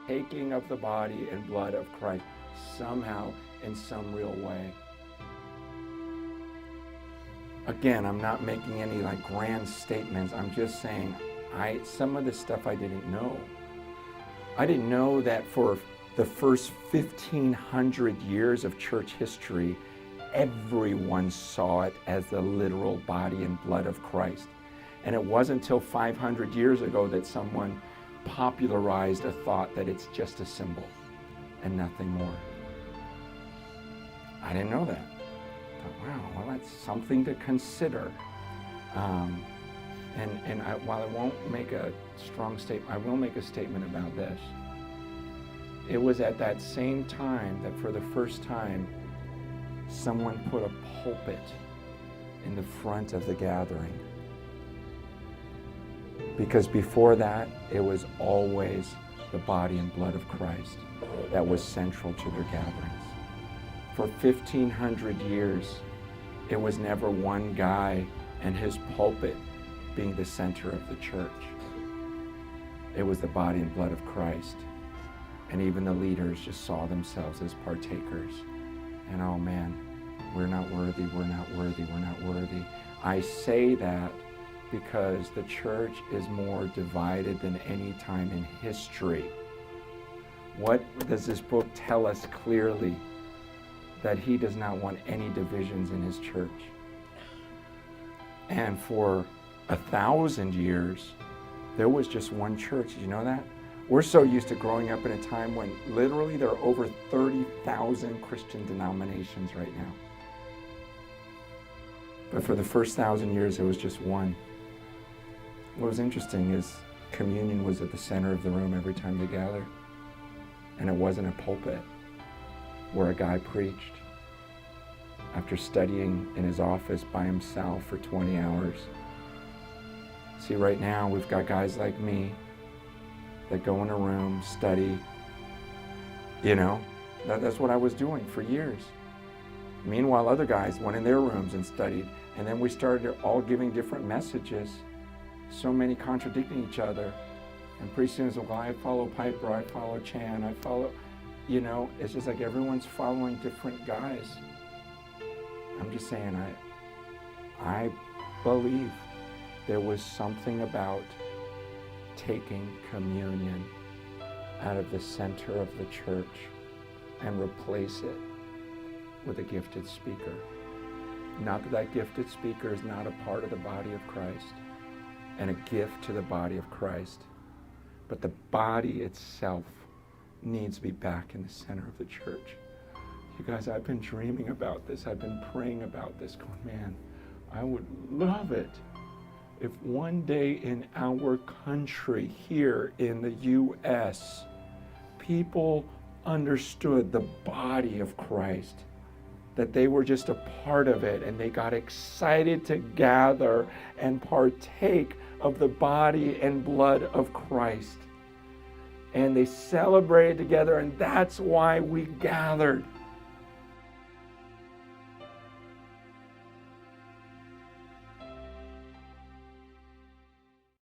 partaking of the body and blood of Christ somehow in some real way. Again, I'm not making any like grand statements. I'm just saying some of the stuff I didn't know. I didn't know that for the first 1,500 years of church history, everyone saw it as the literal body and blood of Christ. And it wasn't until 500 years ago that someone popularized a thought that it's just a symbol and nothing more. I didn't know that. I thought, wow, well, that's something to consider. While I won't make a strong statement, I will make a statement about this. It was at that same time that for the first time, someone put a pulpit in the front of the gathering. Because before that, it was always the body and blood of Christ that was central to their gatherings. For 1,500 years, it was never one guy and his pulpit being the center of the church. It was the body and blood of Christ. And even the leaders just saw themselves as partakers. And oh man, we're not worthy, we're not worthy, we're not worthy. I say that because the church is more divided than any time in history. What does this book tell us clearly? That he does not want any divisions in his church. And for 1,000 years, there was just one church. Did you know that? We're so used to growing up in a time when literally there are over 30,000 Christian denominations right now. But for the first 1,000 years, there was just one. What was interesting is communion was at the center of the room every time they gathered. And it wasn't a pulpit where a guy preached after studying in his office by himself for 20 hours. See, right now we've got guys like me that go in a room, study. You know, that's what I was doing for years. Meanwhile, other guys went in their rooms and studied, and then we started all giving different messages, so many contradicting each other. And pretty soon it's like, well, I follow Piper, I follow Chan, I follow, you know, it's just like everyone's following different guys. I'm just saying, I believe there was something about taking communion out of the center of the church and replace it with a gifted speaker. Not that that gifted speaker is not a part of the body of Christ and a gift to the body of Christ, but the body itself needs to be back in the center of the church. You guys, I've been dreaming about this. I've been praying about this, going, man, I would love it if one day in our country here in the U.S., people understood the body of Christ, that they were just a part of it, and they got excited to gather and partake of the body and blood of Christ. And they celebrated together, and that's why we gathered.